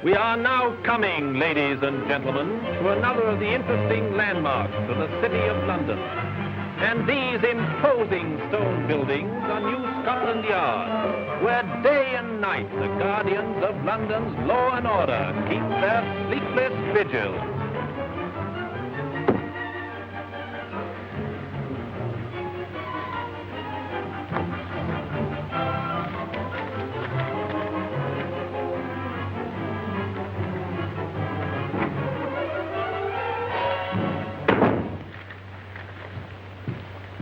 We are now coming, ladies and gentlemen, to another of the interesting landmarks of the City of London. And these imposing stone buildings are New Scotland Yard, where day and night the guardians of London's law and order keep their sleepless vigil.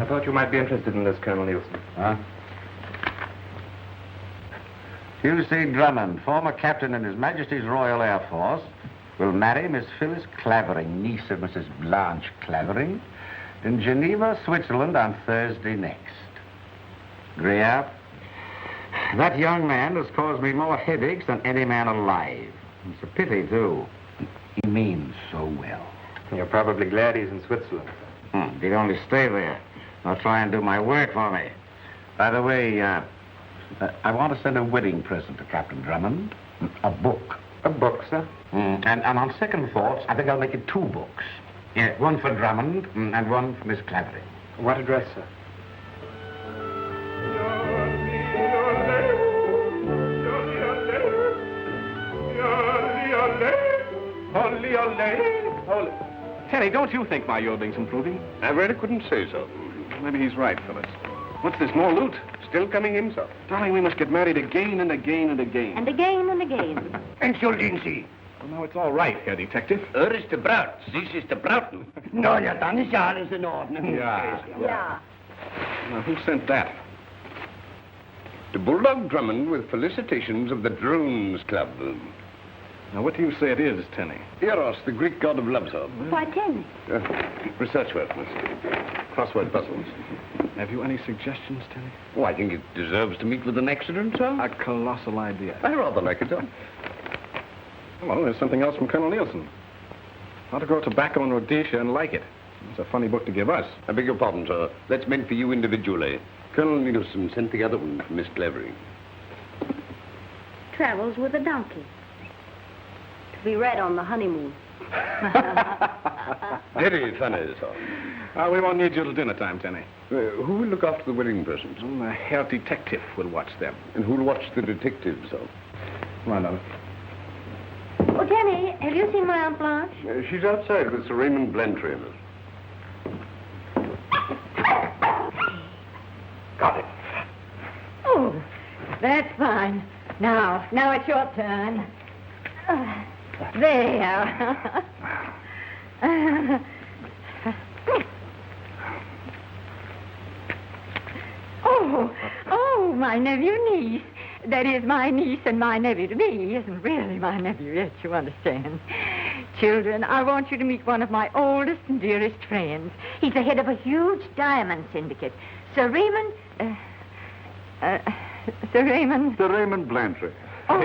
I thought you might be interested in this, Colonel Nielsen. Huh? Hugh C. Drummond, former captain in His Majesty's Royal Air Force, will marry Miss Phyllis Clavering, niece of Mrs. Blanche Clavering, in Geneva, Switzerland on Thursday next. Agree up? That young man has caused me more headaches than any man alive. It's a pity, too. He means so well. You're probably glad he's in Switzerland. He'd only stay there. I'll try and do my work for me. By the way, I want to send a wedding present to Captain Drummond. A book. A book, sir? And on second thoughts, I think I'll make it 2 books. Yeah, one for Drummond and one for Miss Clavering. What address, sir? Tenny, don't you think my yodeling's improving? I really couldn't say so. Maybe he's right, Phyllis. What's this, more loot? Still coming himself. Darling, we must get married again and again and again. And again and again. Excellency. Well, now it's all right, Herr Detective. Is the Braut. This is the Brauten. No, ja, dann ist ja alles in Ordnung. Yeah. Yeah. Now, who sent that? To Bulldog Drummond with felicitations of the Drones Club. Now, what do you say it is, Tenny? Eros, the Greek god of love, sir. Why, Tenny? Research work, miss. Crossword puzzles. Have you any suggestions, Tenny? Oh, I think it deserves to meet with an accident, sir. A colossal idea. I rather like it, sir. Well, there's something else from Colonel Nielsen. How to grow tobacco in Rhodesia and like it. It's a funny book to give us. I beg your pardon, sir. That's meant for you individually. Colonel Nielsen sent the other one for Miss Clavering. Travels with a donkey. To be read on the honeymoon. Very funny, sir. We won't need you till dinner time, Tenny. Who will look after the wedding presents? The Herr Detective will watch them. And who'll watch the detectives, sir? Come on, darling. Oh, Tenny, have you seen my Aunt Blanche? She's outside with Sir Raymond Blantyre, miss. Got it. Oh, that's fine. Now it's your turn. There. Oh, my nephew-niece. That is, my niece and my nephew-to-be isn't really my nephew yet, you understand. Children, I want you to meet one of my oldest and dearest friends. He's the head of a huge diamond syndicate. Sir Raymond... Sir Raymond... Sir Raymond Blantyre. Oh,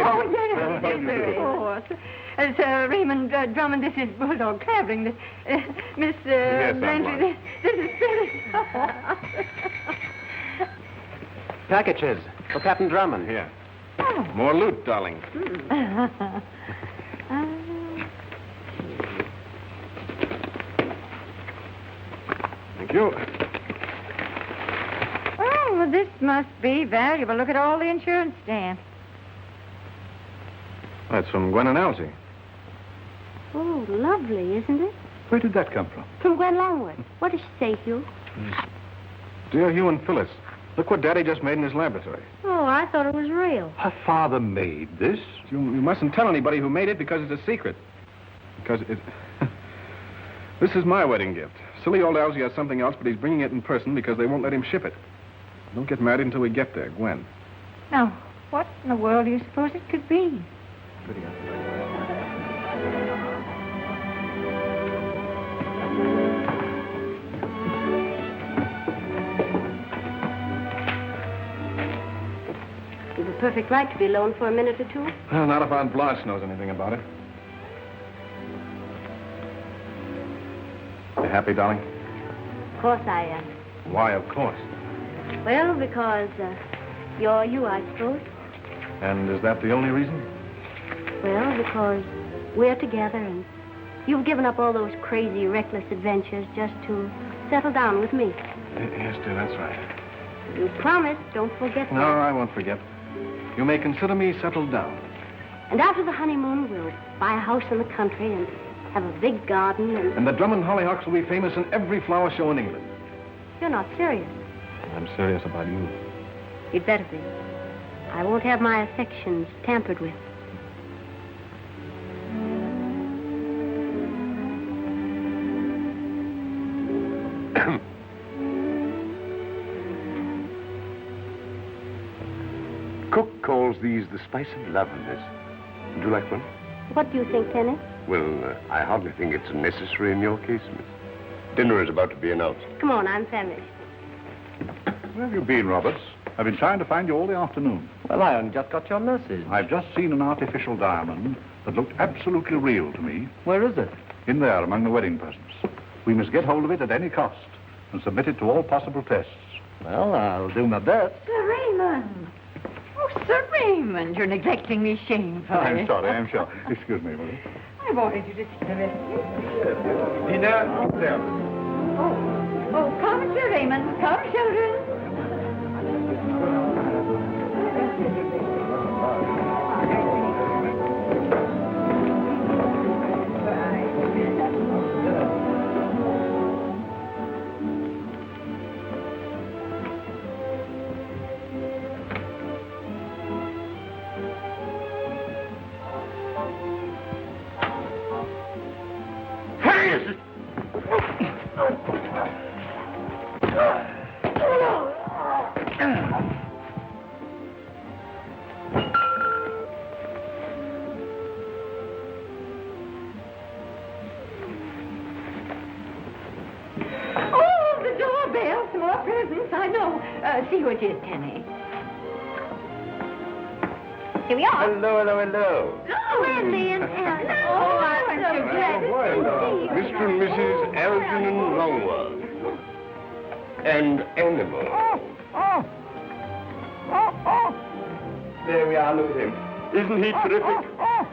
yes, Sir Raymond Drummond, this is Bulldog Clavering. Miss Blantyre, this is Phyllis. Packages for Captain Drummond. Here. More loot, darling. Thank you. Oh, well, this must be valuable. Look at all the insurance stamps. That's from Gwen and Elsie. Oh, lovely, isn't it? Where did that come from? From Gwen Longworth. What does she say, Hugh? Dear Hugh and Phyllis, look what Daddy just made in his laboratory. Oh, I thought it was real. Her father made this? You mustn't tell anybody who made it because it's a secret. Because it... This is my wedding gift. Silly old Elsie has something else, but he's bringing it in person because they won't let him ship it. Don't get married until we get there, Gwen. Now, what in the world do you suppose it could be? You've a perfect right to be alone for a minute or two. Well, not if Aunt Blanche knows anything about it. You happy, darling? Of course I am. Why, of course. Well, because you're you, I suppose. And is that the only reason? Well, because we're together and you've given up all those crazy, reckless adventures just to settle down with me. Yes, dear, that's right. You promised, don't forget that. No, I won't forget. You may consider me settled down. And after the honeymoon, we'll buy a house in the country and have a big garden and... And the Drummond hollyhocks will be famous in every flower show in England. You're not serious. I'm serious about you. You'd better be. I won't have my affections tampered with. Cook calls these the spice of love, miss. Would you like one? What do you think, Kenneth? Well, I hardly think it's necessary in your case, miss. Dinner is about to be announced. Come on, I'm famished. Where have you been, Roberts? I've been trying to find you all the afternoon. Well, I only just got your message. I've just seen an artificial diamond that looked absolutely real to me. Where is it? In there, among the wedding presents. We must get hold of it at any cost and submit it to all possible tests. Well, I'll do my best. Sir Raymond. Oh, Sir Raymond, you're neglecting me shamefully. I'm sorry, I'm sure. Excuse me, will you? I wanted you to see the rest of you. Dinner, there. Oh, come, Sir Raymond. Come, children. See who it is, Tenny. Here we are. Hello. Wendy and Ellen. Oh, aren't you glad to see you? Mr. and Mrs. Algernon Longworth. And Animal. There we are, look at him. Isn't he terrific?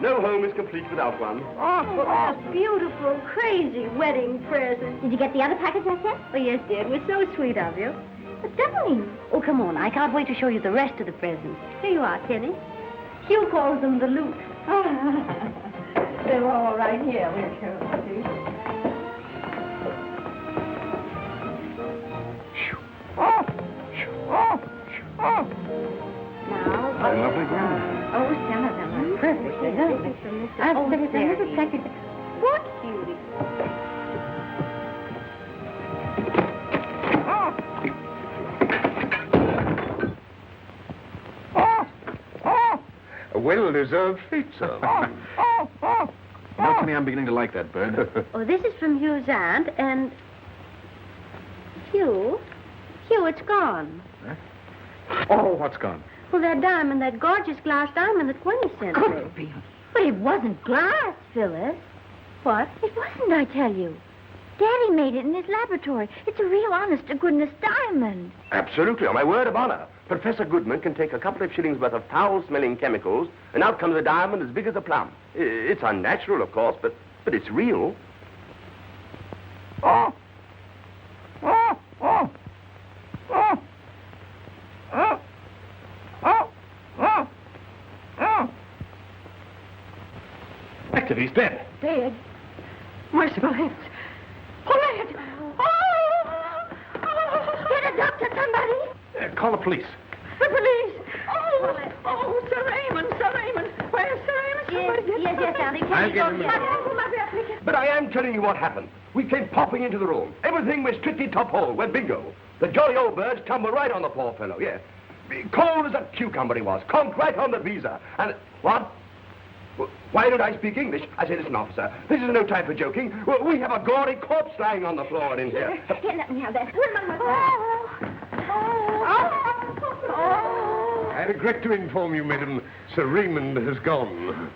No home is complete without one. Oh, a beautiful, crazy wedding present. Did you get the other package I sent? Oh, yes, dear. It was so sweet of you. But darling. Oh, come on. I can't wait to show you the rest of the presents. Here you are, Kenny. Hugh calls them the loot. They're all right here. We'll show them to you. Now, Lovely ground. oh, some of them are perfectly lovely. There's a little package. What beauty? A well-deserved feat, sir. Actually, I'm beginning to like that bird. Oh, this is from Hugh's aunt, and... Hugh, it's gone. Oh, what's gone? Well, that diamond, that gorgeous glass diamond that Gwenny sent me. Could be. But it wasn't glass, Phyllis. What? It wasn't, I tell you. Daddy made it in his laboratory. It's a real honest-to-goodness diamond. Absolutely, on my word of honor. Professor Goodman can take a couple of shillings worth of foul-smelling chemicals, and out comes a diamond as big as a plum. It's unnatural, of course, but it's real. Active, he's dead. Dead. Merciful heavens. Paulette! Get a doctor, somebody! Call the police. The police! Sir Raymond! Where's Sir Raymond? Somebody get Yes, Auntie. I'll get him. But I am telling you what happened. We came popping into the room. Everything was strictly top hole. We're bingo. The jolly old birds tumbled right on the poor fellow, yeah. Cold as a cucumber he was. Conked right on the visa. And... What? Why don't I speak English? I say, listen, officer, this is no time for joking. We have a gory corpse lying on the floor in here. Here, let me have that. I regret to inform you, madam, Sir Raymond has gone.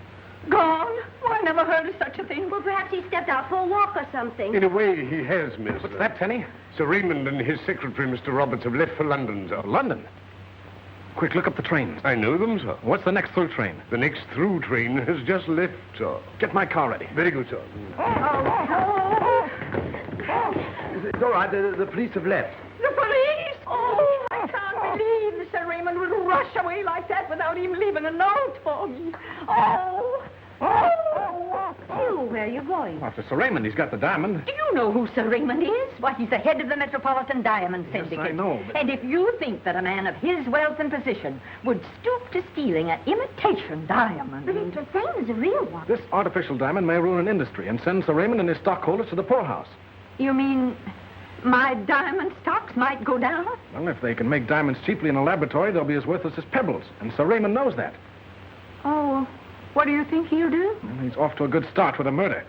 Gone? Oh, I never heard of such a thing. Well, perhaps he stepped out for a walk or something. In a way, he has, miss. What's that, Tenny? Sir Raymond and his secretary, Mr. Roberts, have left for London, sir. London? Quick, look up the trains. I know them, sir. What's the next through train? The next through train has just left, sir. Get my car ready. Very good, sir. It's all right. The police have left. The police! Oh, I can't believe Sir Raymond would rush away like that without even leaving a note for me. Oh! Hugh, where are you going? After Sir Raymond, he's got the diamond. Do you know who Sir Raymond is? Why, he's the head of the Metropolitan Diamond Syndicate. I know, but... And if you think that a man of his wealth and position would stoop to stealing an imitation diamond... But it's the same as a real one. This artificial diamond may ruin industry and send Sir Raymond and his stockholders to the poorhouse. You mean my diamond stocks might go down? Well, if they can make diamonds cheaply in a laboratory, they'll be as worthless as pebbles. And Sir Raymond knows that. Oh, what do you think he'll do? Well, he's off to a good start with a murder.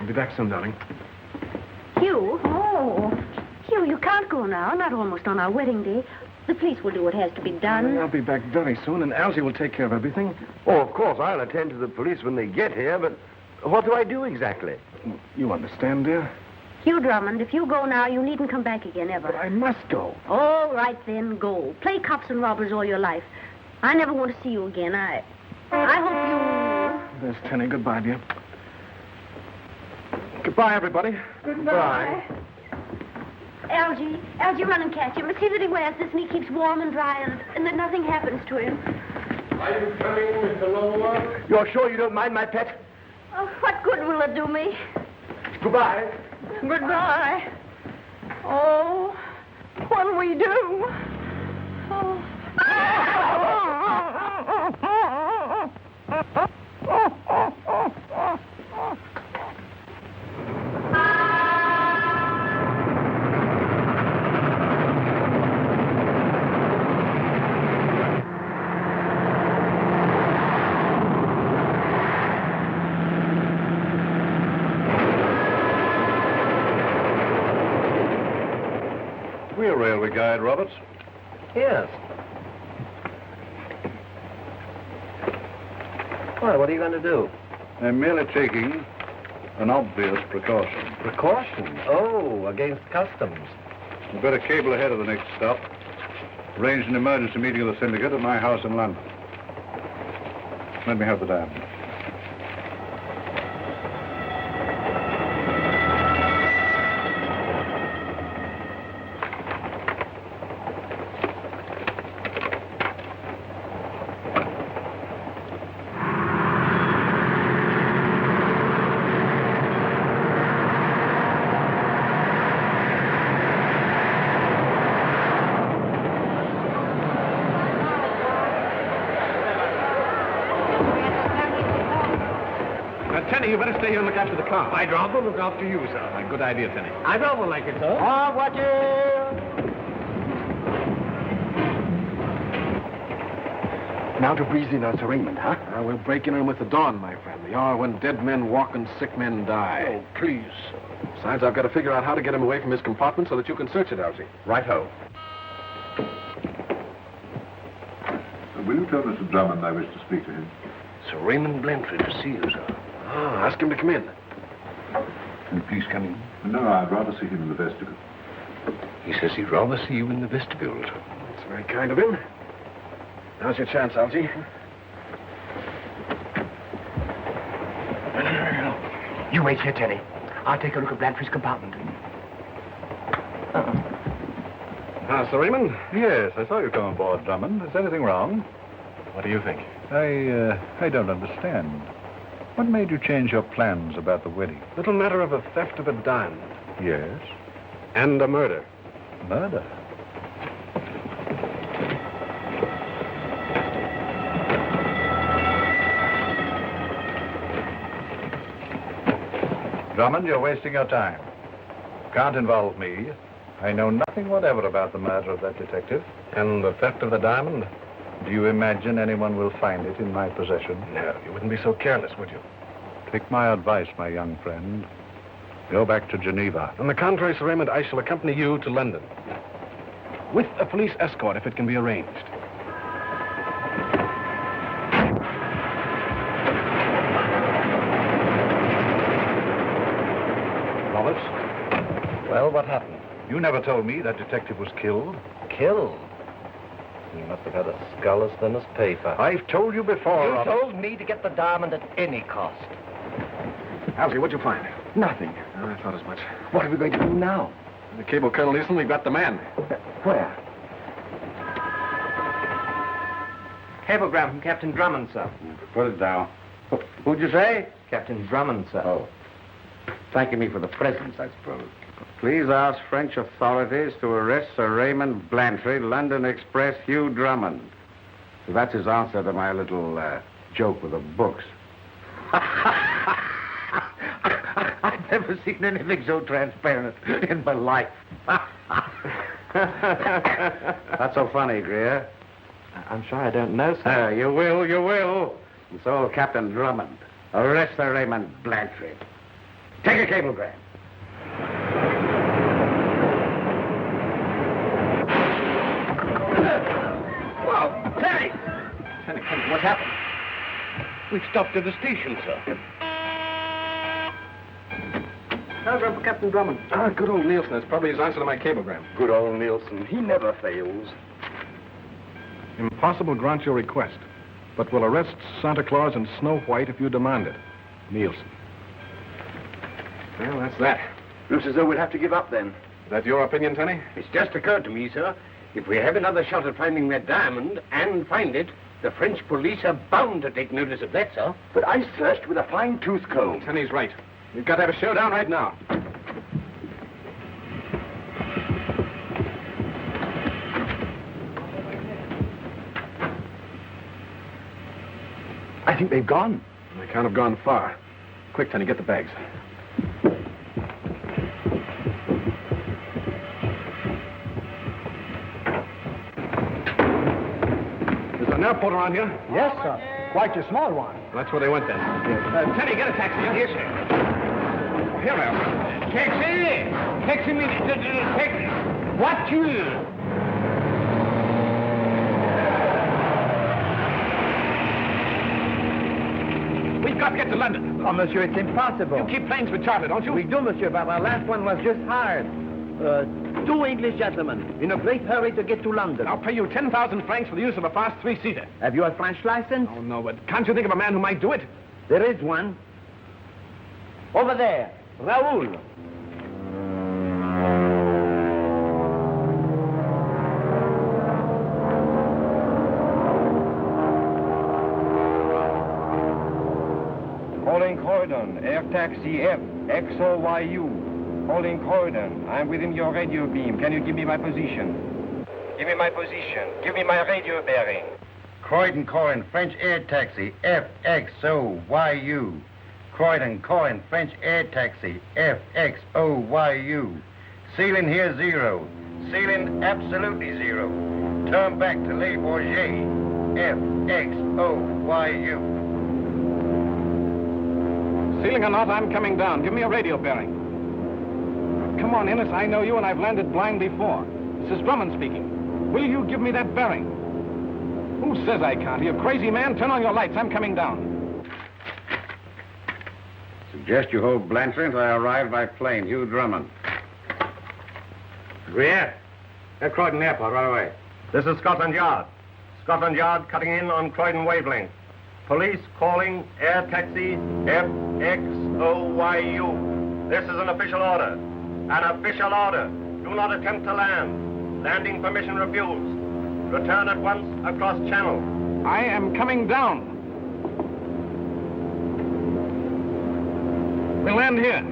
I'll be back soon, darling. Hugh? Oh. Hugh, you can't go now. Not almost on our wedding day. The police will do what has to be done. I'll be back very soon, and Algy will take care of everything. Oh, of course, I'll attend to the police when they get here, but what do I do exactly? You understand, dear? Hugh Drummond, if you go now, you needn't come back again, ever. But I must go. All right, then, go. Play cops and robbers all your life. I never want to see you again. I hope you... There's Tenny. Goodbye, dear. Goodbye, everybody. Goodbye. Algy, run and catch him. See that he wears this and he keeps warm and dry and that nothing happens to him. Are you coming, Mr. Longworth? You're sure you don't mind my pet? Oh, what good will it do me? Goodbye. Goodbye. Oh, what'll we do? Oh. We're railway guide, Roberts. Yes. Well, what are you going to do? I'm merely taking an obvious precaution. Precaution? Oh, against customs. You better cable ahead of the next stop. Arrange an emergency meeting of the syndicate at my house in London. Let me have the diamond. Tenny, you better stay here and look after the car. I'd rather look after you, sir. Good idea, Tenny. I rather like it, sir. Watch it! Now to breeze in on Sir Raymond, huh? We'll break in with the dawn, my friend. The hour when dead men walk and sick men die. Oh, please. Besides, I've got to figure out how to get him away from his compartment so that you can search it, Algy. Right-ho. Will you tell Mr. Drummond I wish to speak to him? Sir Raymond Blantyre to see you, sir. Ah, ask him to come in. Can you please come in? No, I'd rather see him in the vestibule. He says he'd rather see you in the vestibule, sir. That's very kind of him. Now's your chance, Algy. You wait here, Tenny. I'll take a look at Blantyre's compartment. Ah, Sir Raymond? Yes, I saw you come aboard, Drummond. Is anything wrong? What do you think? I don't understand. What made you change your plans about the wedding? Little matter of a theft of a diamond. Yes. And a murder. Murder. Drummond, you're wasting your time. Can't involve me. I know nothing whatever about the murder of that detective. And the theft of the diamond? Do you imagine anyone will find it in my possession? No, you wouldn't be so careless, would you? Take my advice, my young friend. Go back to Geneva. On the contrary, Sir Raymond, I shall accompany you to London. With a police escort, if it can be arranged. Roberts? Well, what happened? You never told me that detective was killed. Killed? You must have had a skull as thin as paper. I've told you before, You Robert. told me to get the diamond at any cost. Halsey, what'd you find? Nothing. Oh, I thought as much. What are we going to do now? The cable, Colonel Easton, we've got the man. Where? Cablegram from Captain Drummond, sir. Put it down. Who'd you say? Captain Drummond, sir. Oh. Thanking me for the presents, I suppose. Please ask French authorities to arrest Sir Raymond Blantyre, London Express, Hugh Drummond. So that's his answer to my little joke with the books. I've never seen anything so transparent in my life. Not so funny, Greer. I'm sure I don't know, sir. You will. And so will Captain Drummond. Arrest Sir Raymond Blantyre. Take a cablegram. Whoa, Terry! What happened? We've stopped at the station, sir. Telegram for Captain Drummond. Ah, good old Nielsen. That's probably his answer to my cablegram. Good old Nielsen. He never fails. Impossible grant your request, but will arrest Santa Claus and Snow White if you demand it. Nielsen. Well, that's that. Looks as though we'll have to give up then. Is that your opinion, Tenny? It's just occurred to me, sir. If we have another shot at finding that diamond and find it, the French police are bound to take notice of that, sir. But I searched with a fine-tooth comb. Tenny's right. We've got to have a showdown right now. I think they've gone. They can't have gone far. Quick, Tenny, get the bags. Is there an airport around here? Yes, sir. Quite a small one. That's where they went then. Tenny, get a taxi. Yes, sir. Here I am. Taxi! Taxi me, taxi! Voiture! We've got to get to London. Oh, monsieur, it's impossible. You keep planes with charter, don't you? We do, monsieur, but our last one was just hired. Two English gentlemen in a great hurry to get to London. I'll pay you 10,000 francs for the use of a fast three-seater. Have you a French license? Oh, no, but can't you think of a man who might do it? There is one. Over there. Raoul. Calling Croydon, air taxi F, XOYU. Calling Croydon, I'm within your radio beam. Can you give me my position? Give me my position. Give me my radio bearing. Croydon, French air taxi, FXOYU. Croydon, French air taxi, FXOYU. Ceiling here 0. Ceiling absolutely 0. Turn back to Le Bourget, FXOYU. Ceiling or not, I'm coming down. Give me a radio bearing. Come on, Innes. I know you, and I've landed blind before. This is Drummond speaking. Will you give me that bearing? Who says I can't? Are you a crazy man? Turn on your lights. I'm coming down. Suggest you hold Blantyre until I arrive by plane. Hugh Drummond. Greer, at Croydon Airport right away. This is Scotland Yard. Scotland Yard cutting in on Croydon wavelength. Police calling air taxi FXOYU. This is an official order. An official order. Do not attempt to land. Landing permission refused. Return at once across channel. I am coming down. We'll land here.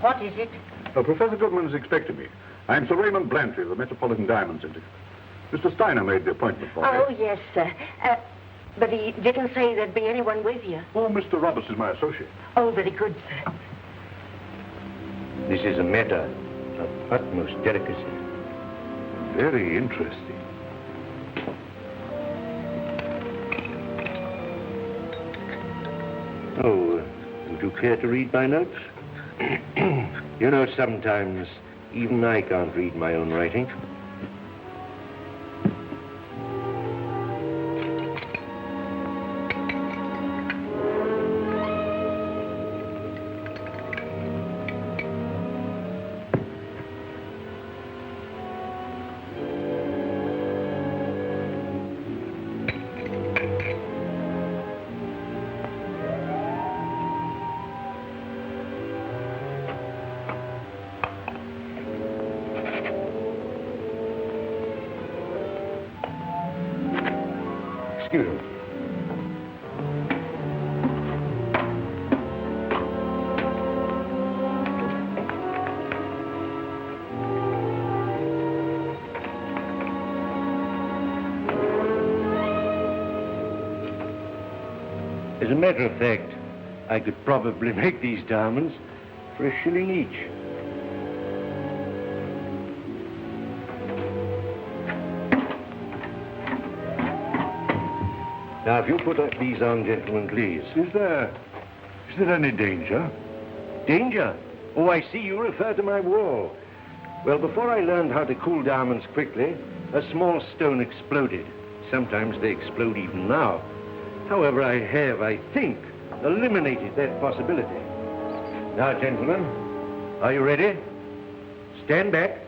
What is it? Professor Goodman is expecting me. I'm Sir Raymond Blantyre of the Metropolitan Diamond Syndicate. Mr. Steiner made the appointment for me. Oh, yes, sir. But he didn't say there'd be anyone with you. Oh, Mr. Roberts is my associate. Oh, very good, sir. This is a matter of utmost delicacy. Very interesting. Oh, would you care to read my notes? You know, sometimes even I can't read my own writing. Excuse me. As a matter of fact, I could probably make these diamonds for a shilling each. Now, if you put these on, gentlemen, please. Is there any danger? Danger? Oh, I see you refer to my wall. Well, before I learned how to cool diamonds quickly, a small stone exploded. Sometimes they explode even now. However, I have, I think, eliminated that possibility. Now, gentlemen, are you ready? Stand back.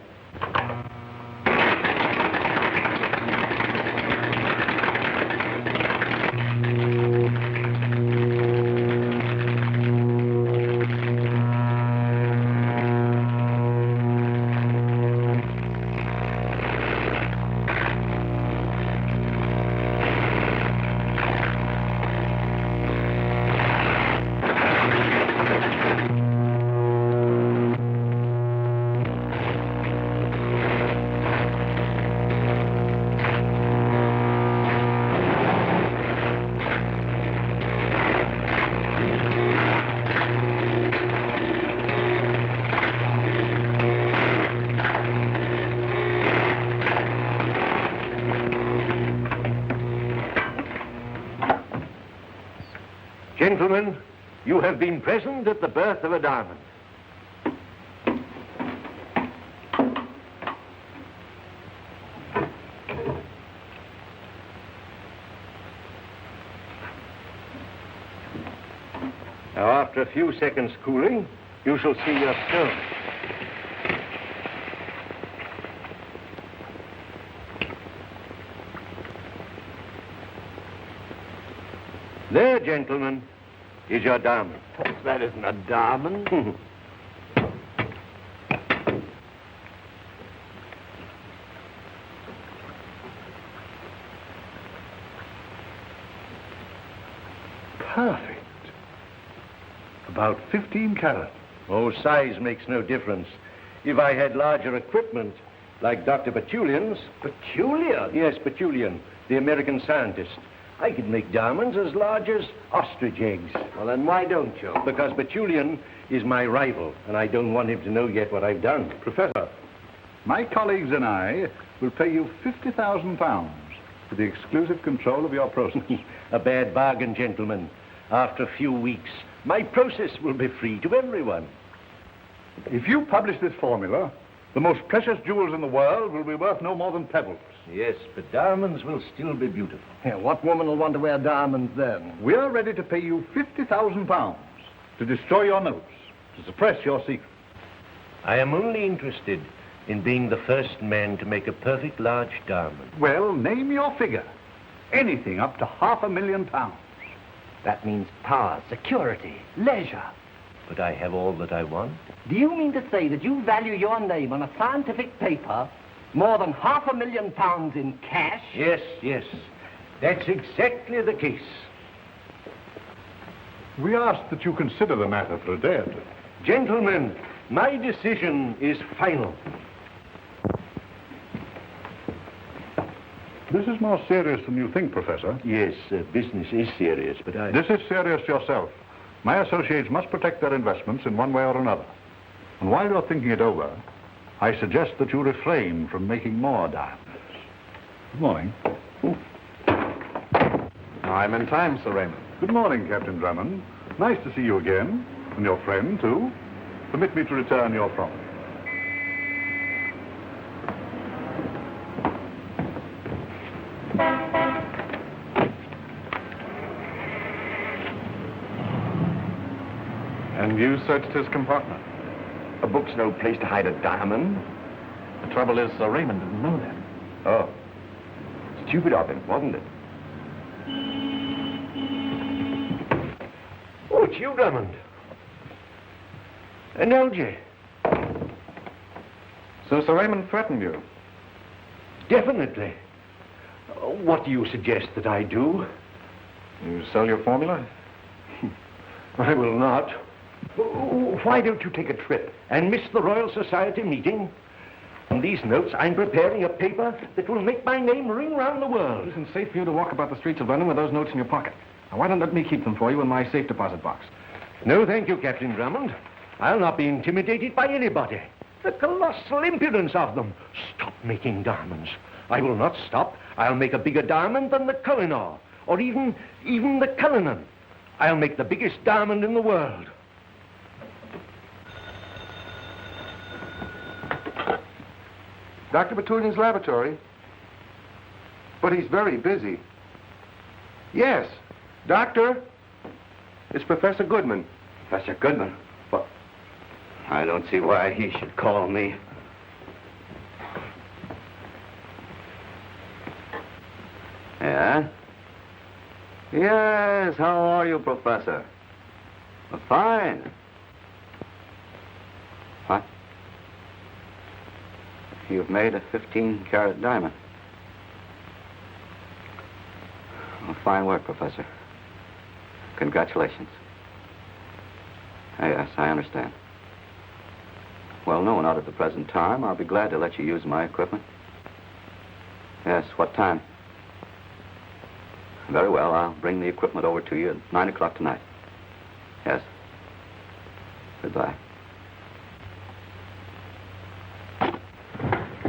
Gentlemen, you have been present at the birth of a diamond. Now, after a few seconds cooling, you shall see your stone. There, gentlemen, is your diamond. That isn't a diamond. Perfect. About 15 carat. Oh, size makes no difference. If I had larger equipment, like Dr. Petulian's... Petulian? Yes, Petulian, the American scientist. I could make diamonds as large as ostrich eggs. Well, then why don't you? Because Petulian is my rival, and I don't want him to know yet what I've done. Professor, my colleagues and I will pay you £50,000 for the exclusive control of your process. A bad bargain, gentlemen. After a few weeks, my process will be free to everyone. If you publish this formula, the most precious jewels in the world will be worth no more than pebbles. Yes, but diamonds will still be beautiful. Yeah, what woman will want to wear diamonds then? We are ready to pay you £50,000 to destroy your notes, to suppress your secret. I am only interested in being the first man to make a perfect large diamond. Well, name your figure. Anything up to £500,000. That means power, security, leisure. But I have all that I want. Do you mean to say that you value your name on a scientific paper more than £500,000 in cash? Yes, yes. That's exactly the case. We ask that you consider the matter for a day or two. Gentlemen, my decision is final. This is more serious than you think, Professor. Yes, business is serious, but I... This is serious yourself. My associates must protect their investments in one way or another. And while you're thinking it over, I suggest that you refrain from making more diamonds. Good morning. I'm in time, Sir Raymond. Good morning, Captain Drummond. Nice to see you again. And your friend, too. Permit me to return your promise. And you searched his compartment? A book's no place to hide a diamond. The trouble is, Sir Raymond didn't know that. Oh. Stupid of him, wasn't it? Oh, it's you, Drummond. An LJ. So Sir Raymond threatened you? Definitely. What do you suggest that I do? You sell your formula? I will not. Why don't you take a trip and miss the Royal Society meeting? On these notes, I'm preparing a paper that will make my name ring round the world. It isn't safe for you to walk about the streets of London with those notes in your pocket. Now, why don't let me keep them for you in my safe deposit box? No, thank you, Captain Drummond. I'll not be intimidated by anybody. The colossal impudence of them. Stop making diamonds. I will not stop. I'll make a bigger diamond than the Koh-i-Noor, or even the Cullinan. I'll make the biggest diamond in the world. Dr. Bertulian's laboratory? But he's very busy. Yes. Doctor? It's Professor Goodman. Professor Goodman? Well, I don't see why he should call me. Yeah? Yes, how are you, Professor? Fine. What? You've made a 15-carat diamond. Well, fine work, Professor. Congratulations. Yes, I understand. Well, no, not at the present time. I'll be glad to let you use my equipment. Yes, what time? Very well, I'll bring the equipment over to you at 9 o'clock tonight. Yes. Goodbye.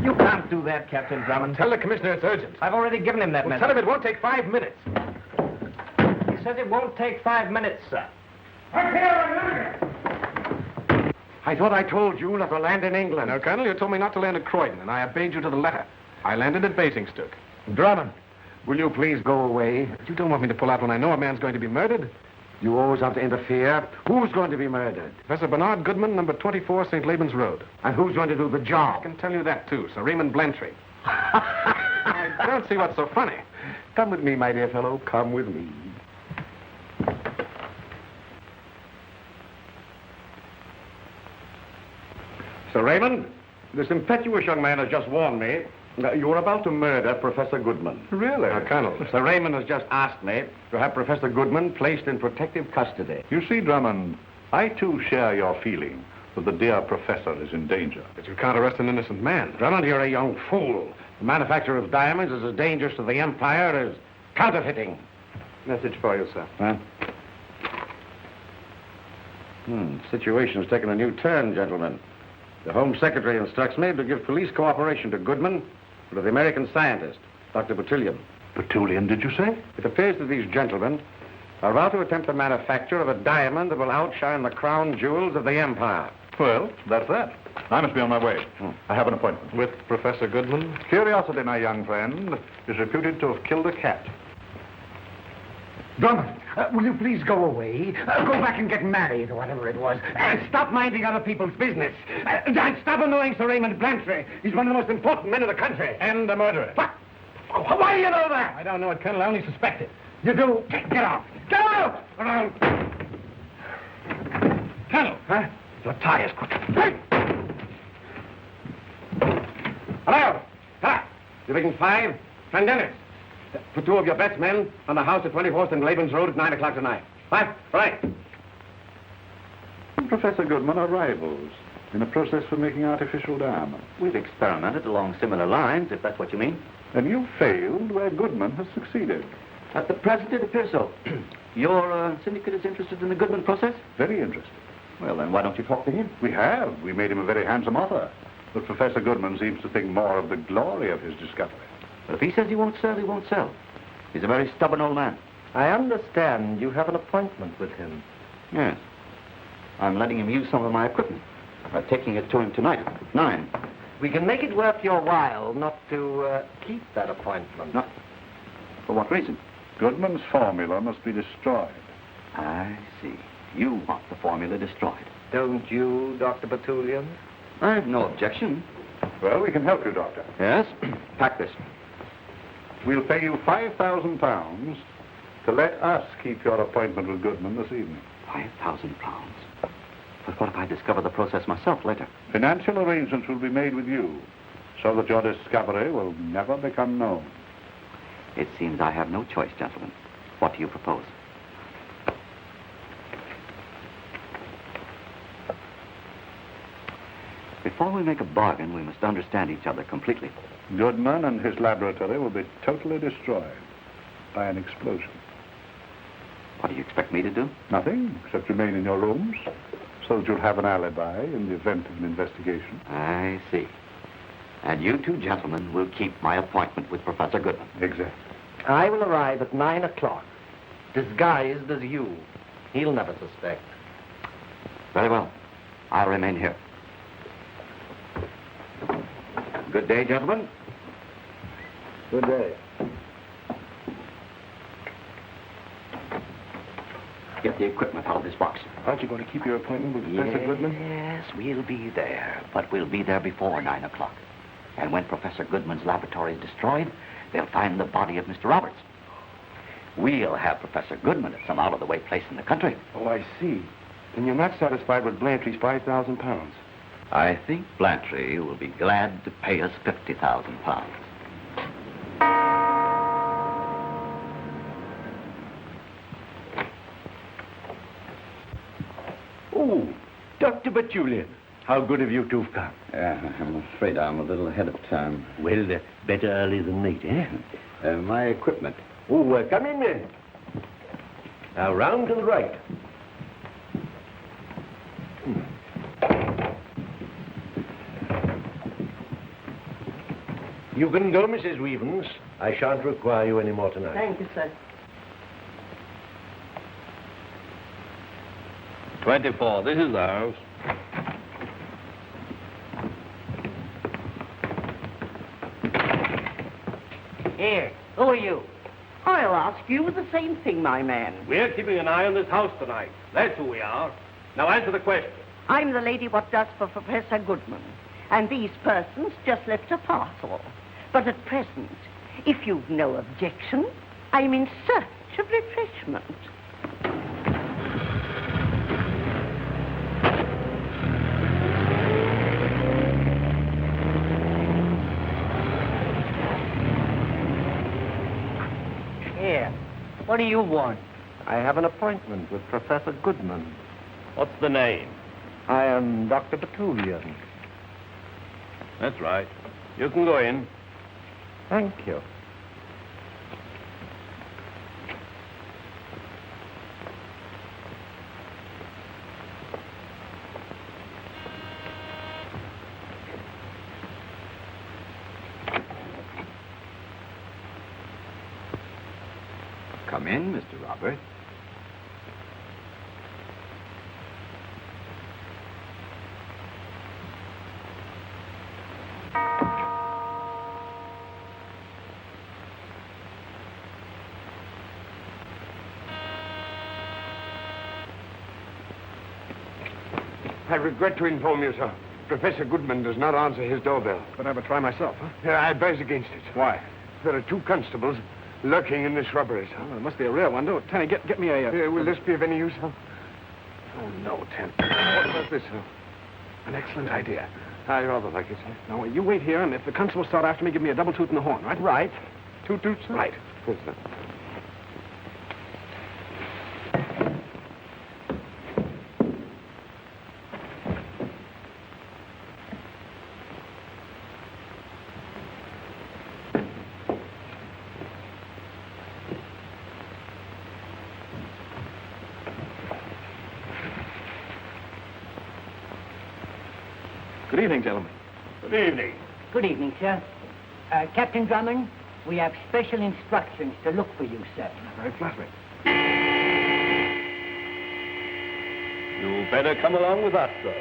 You can't do that, Captain Drummond. Tell the commissioner it's urgent. I've already given him that Well, message. tell him it won't take 5 minutes. He says it won't take 5 minutes, sir. I thought I told you not to land in England. No, Colonel, you told me not to land at Croydon, and I obeyed you to the letter. I landed at Basingstoke. Drummond, will you please go away? You don't want me to pull out when I know a man's going to be murdered? You always have to interfere. Who's going to be murdered? Professor Bernard Goodman, number 24, St. Laban's Road. And who's going to do the I job? can tell you that, too, Sir Raymond Blantyre. I don't see what's so funny. Come with me, my dear fellow. Come with me. Sir Raymond, this impetuous young man has just warned me that you were about to murder Professor Goodman. Really? Colonel, Sir Raymond has just asked me to have Professor Goodman placed in protective custody. You see, Drummond, I too share your feeling that the dear professor is in danger. But you can't arrest an innocent man. Drummond, you're a young fool. The manufacture of diamonds is as dangerous to the Empire as counterfeiting. Message for you, sir. Huh? Situation's taken a new turn, gentlemen. The Home Secretary instructs me to give police cooperation to Goodman and to the American scientist, Dr. Bertulian. Bertulian, did you say? It appears that these gentlemen are about to attempt the manufacture of a diamond that will outshine the crown jewels of the Empire. Well, that's that. I must be on my way. I have an appointment. With Professor Goodman? Curiosity, my young friend, is reputed to have killed a cat. Drummond, will you please go away? Go back and get married, or whatever it was. Stop minding other people's business. And stop annoying Sir Raymond Blantyre. He's one of the most important men in the country. And a murderer. What? Why do you know that? I don't know it, Colonel. I only suspect it. You do? Get out. Get out! Colonel! Huh? Your tie is crooked. Hey! Hello! Ha! Division 5, Pendennis. Put 2 of your best men on the house at 24th and Laban's Road at 9 o'clock tonight. What? Right. Professor Goodman are rivals in a process for making artificial diamonds. We've experimented along similar lines, if that's what you mean. And you failed where Goodman has succeeded. At the present, it appears so. Your syndicate is interested in the Goodman process? Very interested. Well, then why don't you talk to him? We have. We made him a very handsome offer. But Professor Goodman seems to think more of the glory of his discovery. But if he says he won't sell, he won't sell. He's a very stubborn old man. I understand you have an appointment with him. Yes. I'm letting him use some of my equipment. We're taking it to him tonight at 9. We can make it worth your while not to keep that appointment. No. For what reason? Goodman's formula must be destroyed. I see. You want the formula destroyed. Don't you, Dr. Batulian? I've no objection. Well, we can help you, Doctor. Yes? Pack this. We'll pay you £5,000 to let us keep your appointment with Goodman this evening. £5,000. But what if I discover the process myself later? Financial arrangements will be made with you so that your discovery will never become known. It seems I have no choice, gentlemen. What do you propose? Before we make a bargain, we must understand each other completely. Goodman and his laboratory will be totally destroyed by an explosion. What do you expect me to do? Nothing, except remain in your rooms so that you'll have an alibi in the event of an investigation. I see. And you two gentlemen will keep my appointment with Professor Goodman. Exactly. I will arrive at 9 o'clock, disguised as you. He'll never suspect. Very well. I'll remain here. Good day, gentlemen. Good day. Get the equipment out of this box. Aren't you going to keep your appointment with Professor Goodman? Yes, we'll be there. But we'll be there before 9 o'clock. And when Professor Goodman's laboratory is destroyed, they'll find the body of Mr. Roberts. We'll have Professor Goodman at some out-of-the-way place in the country. Oh, I see. Then you're not satisfied with Blantyre's £5,000. I think Blantyre will be glad to pay us £50,000. Oh, Dr. Batulian. How good of you to have come. I'm afraid I'm a little ahead of time. Well, better early than late, eh? My equipment. Oh, come in then. Now, round to the right. You can go, Mrs. Weavens. I shan't require you any more tonight. Thank you, sir. 24. This is the house. Here, who are you? I'll ask you the same thing, my man. We're keeping an eye on this house tonight. That's who we are. Now answer the question. I'm the lady what does for Professor Goodman, and these persons just left a parcel. But at present, if you've no objection, I'm in search of refreshment. Here, what do you want? I have an appointment with Professor Goodman. What's the name? I am Dr. Batulian. That's right. You can go in. Thank you. Come in, Mr. Roberts. I regret to inform you, sir. Professor Goodman does not answer his doorbell. But I would try myself, huh? Yeah, I advise against it. Why? There are 2 constables lurking in this robbery, sir. Well, it must be a real one. Do it. Tenny, get me a... Will this be of any use, sir? Oh, no, Tenny. What about this, sir? An excellent idea. I rather like it, sir. Now, you wait here, and if the constables start after me, give me a double toot in the horn, right? Right. 2 toots, sir? Right. Good, sir. Good evening, gentlemen. Good evening. Good evening, sir. Captain Drummond, we have special instructions to look for you, sir. Very flattering. You better come along with us, sir.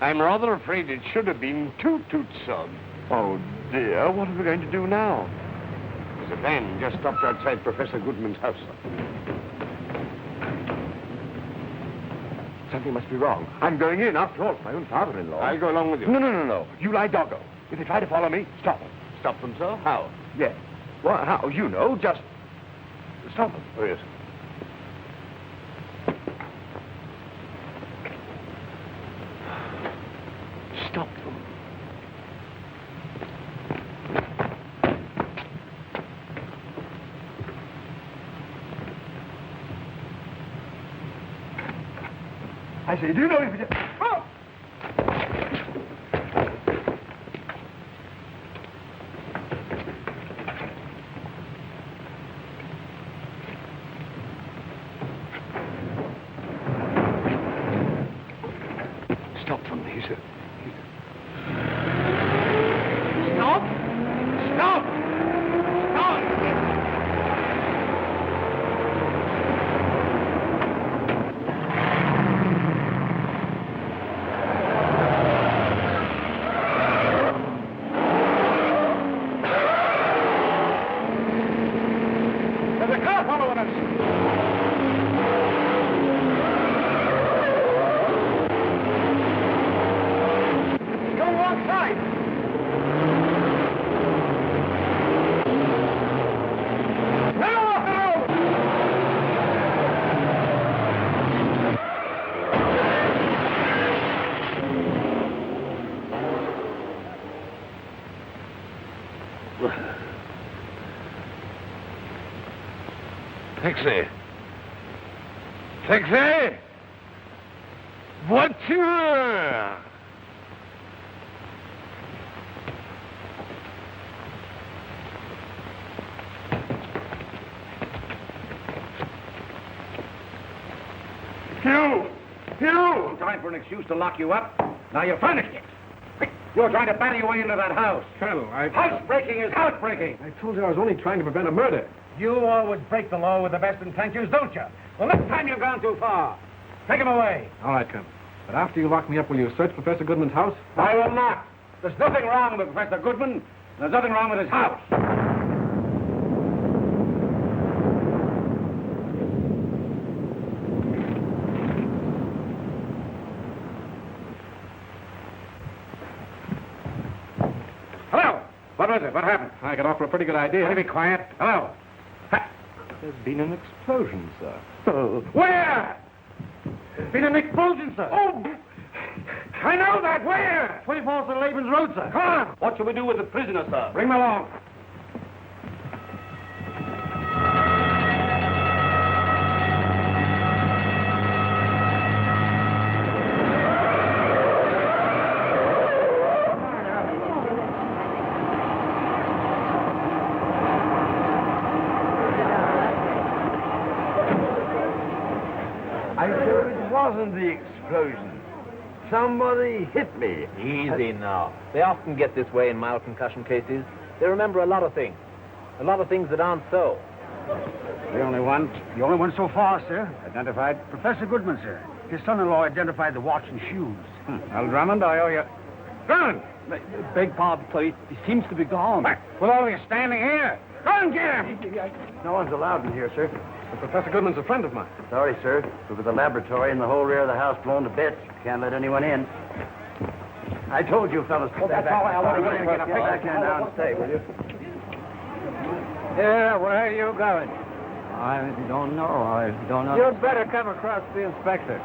I'm rather afraid it should have been Toot-Toot, son. Oh, dear. What are we going to do now? There's a van just stopped outside Professor Goodman's house. Something must be wrong. I'm going in. After all, it's my own father-in-law. I'll go along with you. No. You lie doggo. If they try to follow me, stop them. Stop them, sir? How? Yes. Well, how? You know, just stop them. Oh, yes. Stop them. I say, do you know if you... Oh! Stop them, he said. Stop! Stop! Stop! There's a car following us. Go alongside. Taxi. Taxi! Voiture! Hugh! Hugh! Time for an excuse to lock you up. Now you're finished it. You're trying to batter your way into that house. Colonel, Housebreaking is housebreaking. I told you I was only trying to prevent a murder. You always break the law with the best intentions, don't you? Well, this time you've gone too far. Take him away. All right, Colonel. But after you lock me up, will you search Professor Goodman's house? I will not. There's nothing wrong with Professor Goodman. There's nothing wrong with his house. Hello. What was it? What happened? I got off for a pretty good idea. Be quiet. Hello. There's been an explosion, sir. Where? There's been an explosion, sir. Oh, I know that. Where? 24th and Laban's Road, sir. Come on. What shall we do with the prisoner, sir? Bring him along. I sure it wasn't the explosion. Somebody hit me. Easy now. They often get this way in mild concussion cases. They remember a lot of things. A lot of things that aren't so. The only one so far, sir. Identified Professor Goodman, sir. His son-in-law identified the watch and shoes. Well, Drummond, I owe you. Drummond! Beg pardon, sir. He seems to be gone. With all of you standing here, go and get him! No one's allowed in here, sir. Professor Goodman's a friend of mine. Sorry, sir. We've got the laboratory and the whole rear of the house blown to bits. Can't let anyone in. I told you, fellas. That's all I want to Get back in now and stay, will you? Yeah, where are you going? I don't know. You'd better come across the inspector.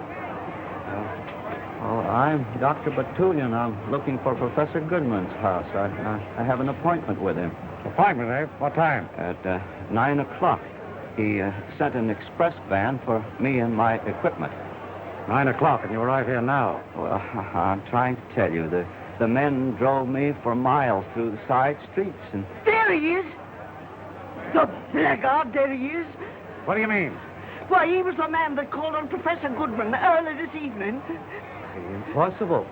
I'm Dr. Batulian. I'm looking for Professor Goodman's house. I have an appointment with him. Appointment, eh? What time? At 9 o'clock. He sent an express van for me and my equipment. 9 o'clock, and you arrive here now. Well, I'm trying to tell you, the men drove me for miles through the side streets and... There he is. The blackguard, there he is. What do you mean? Why, he was the man that called on Professor Goodman early this evening. Impossible.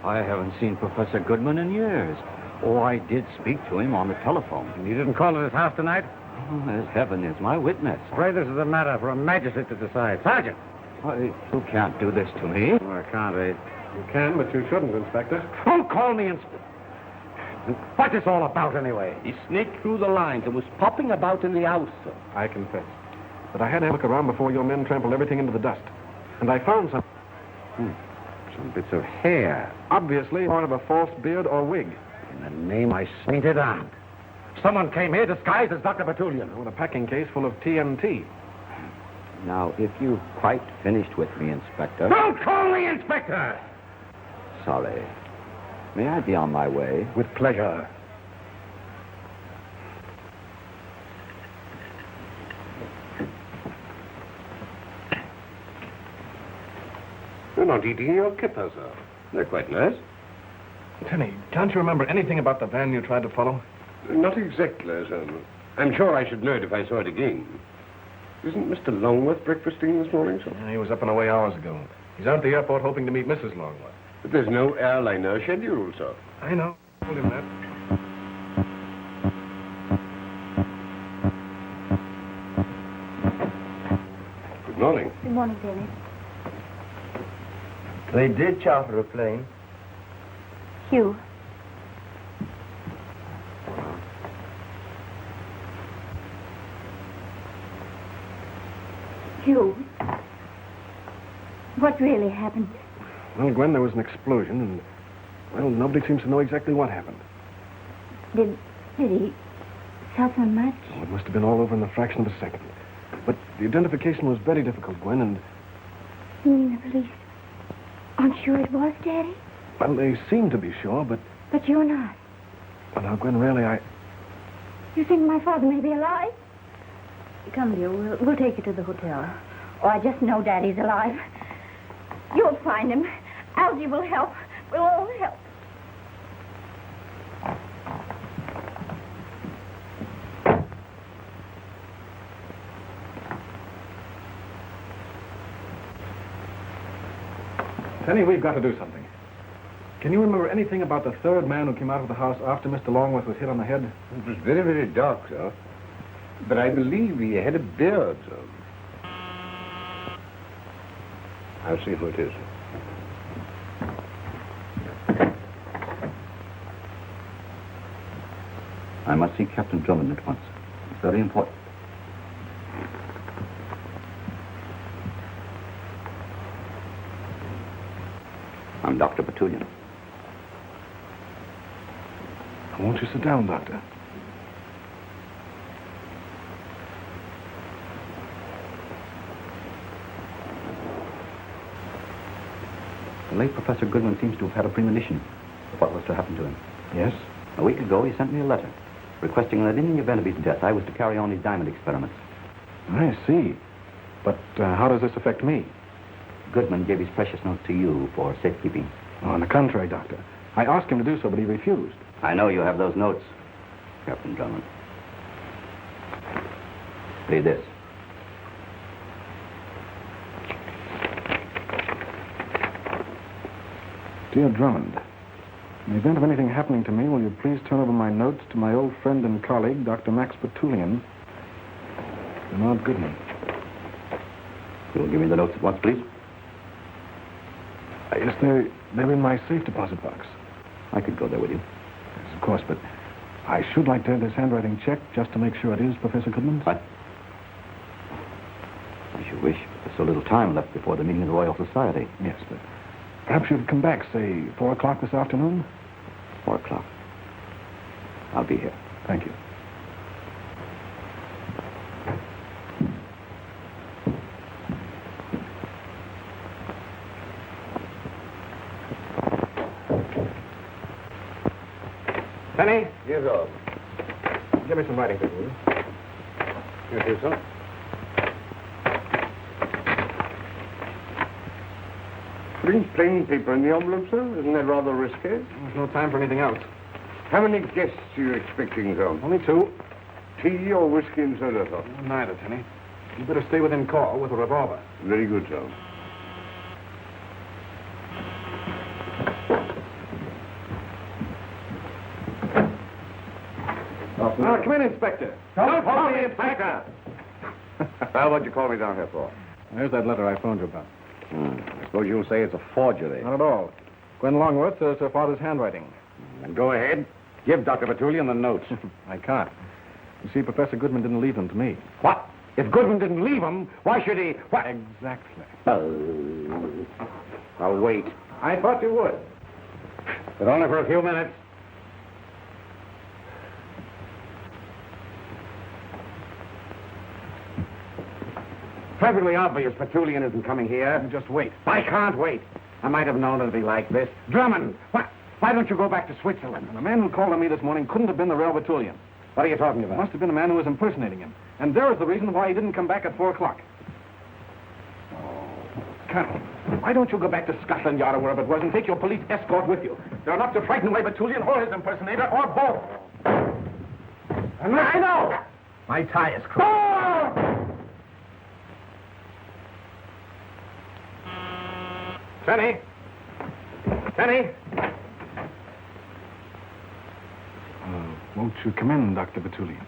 I haven't seen Professor Goodman in years. Oh, I did speak to him on the telephone. And you didn't call at his house tonight? Oh, as heaven is my witness. Afraid this is a matter for a magistrate to decide. Sergeant! Why, you can't do this to me. Oh, I can't, eh? You can, but you shouldn't, Inspector. Don't call me Inspector. What's this all about, anyway? He sneaked through the lines and was popping about in the house, sir. I confess. But I had to look around before your men trampled everything into the dust. And I found some... Some bits of hair. Obviously part of a false beard or wig. In the name I sainted aunt. Someone came here disguised as Dr. Bertullian. With a packing case full of TNT. Now, if you've quite finished with me, Inspector... Don't call me Inspector! Sorry. May I be on my way? With pleasure. You're not eating your kippers, sir. They're quite nice. Tenny, can't you remember anything about the van you tried to follow? Not exactly, sir. I'm sure I should know it if I saw it again. Isn't Mr. Longworth breakfasting this morning, sir? He was up and away hours ago. He's out at the airport hoping to meet Mrs. Longworth. But there's no airliner scheduled, sir. I know. I told him that. Good morning. Good morning, Dennis. They did charter a plane. Hugh. Hugh. What really happened? Well, Gwen, there was an explosion, and, well, nobody seems to know exactly what happened. Did he suffer much? Oh, it must have been all over in a fraction of a second. But the identification was very difficult, Gwen, and... You mean the police aren't sure it was Daddy? Well, they seem to be sure, but... But you're not. Well, now, Gwen, really, You think my father may be alive? Come, dear, we'll take you to the hotel. Oh, I just know Daddy's alive. You'll find him. Algie will help. We'll all help. Penny, we've got to do something. Can you remember anything about the third man who came out of the house after Mr. Longworth was hit on the head? It was very, very dark, sir. But I believe he had a beard, sir. I'll see who it is. I must see Captain Drummond at once. It's very important. I'm Dr. Bertullian. Won't you sit down, Doctor? The late Professor Goodman seems to have had a premonition of what was to happen to him. Yes? A week ago, he sent me a letter requesting that in the event of his death, I was to carry on his diamond experiments. I see. But how does this affect me? Goodman gave his precious note to you for safekeeping. Oh, on the contrary, Doctor. I asked him to do so, but he refused. I know you have those notes, Captain Drummond. Read this. Dear Drummond, in the event of anything happening to me, will you please turn over my notes to my old friend and colleague, Dr. Max Bertullian, Bernard Goodman. You'll give me the notes at once, please? Yes, they're in my safe deposit box. I could go there with you. Yes, of course, but I should like to have this handwriting checked just to make sure it is Professor Goodman's. What? As you wish. There's so little time left before the meeting of the Royal Society. Yes, but perhaps you'd come back, say, 4 o'clock this afternoon? 4 o'clock. I'll be here. Thank you. Penny? Yes, sir. Give me some writing paper, will you? Yes, yes, sir. Plain paper in the envelope, sir? Isn't that rather risky? There's no time for anything else. How many guests are you expecting, sir? Only 2. Tea or whiskey and soda, sir? Neither, Tenny. You better stay within call with a revolver. Very good, sir. Now, come in, Inspector. Don't call me Inspector! Well, what'd you call me down here for? There's that letter I phoned you about. I suppose you'll say it's a forgery. Not at all. Gwen Longworth, Sir Father's handwriting. Then go ahead. Give Dr. Bertullian the notes. I can't. You see, Professor Goodman didn't leave them to me. What? If Goodman didn't leave them, why should he... What? Exactly. I'll wait. I thought you would. But only for a few minutes. Perfectly obvious Bertullian isn't coming here. Just wait. I can't wait. I might have known it'd be like this. Drummond, why don't you go back to Switzerland? And the man who called on me this morning couldn't have been the real Bertullian. What are you talking about? It must have been a man who was impersonating him. And there is the reason why he didn't come back at 4 o'clock. Colonel, why don't you go back to Scotland Yard or wherever it was and take your police escort with you? They're enough to frighten away Bertullian or his impersonator or both. And I know! My tie is crossed. Tenny! Tenny! Won't you come in, Dr. Bertullian?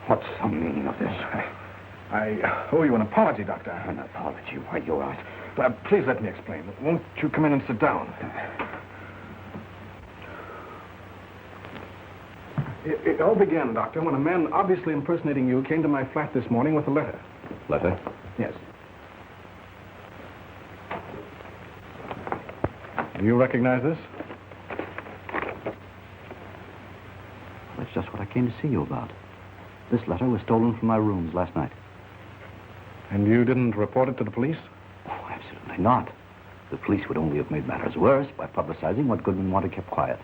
What's the meaning of this? I owe you an apology, Doctor. An apology? Why, you're out. Please let me explain. Won't you come in and sit down? It all began, Doctor, when a man obviously impersonating you came to my flat this morning with a letter. Letter? Yes. Do you recognize this? That's just what I came to see you about. This letter was stolen from my rooms last night. And you didn't report it to the police? Oh, absolutely not. The police would only have made matters worse by publicizing what Goodman wanted kept quiet.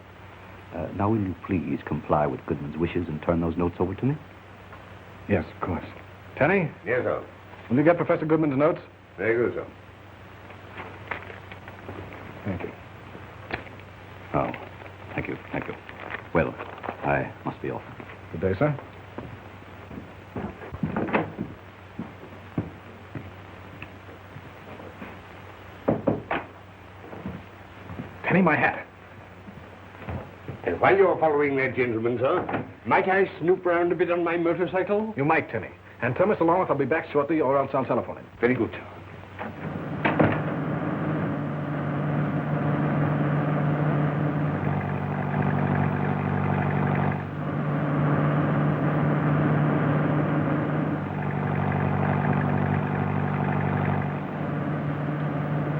Now, will you please comply with Goodman's wishes and turn those notes over to me? Yes, of course. Tenny? Yes, sir. Will you get Professor Goodman's notes? Very good, sir. Thank you. Oh, thank you, thank you. Well, I must be off. Good day, sir. Tenny, my hat. And while you're following that gentleman, sir, might I snoop around a bit on my motorcycle? You might, Tenny. And tell Mr. Longworth I'll be back shortly, or else I'll telephone him. Very good.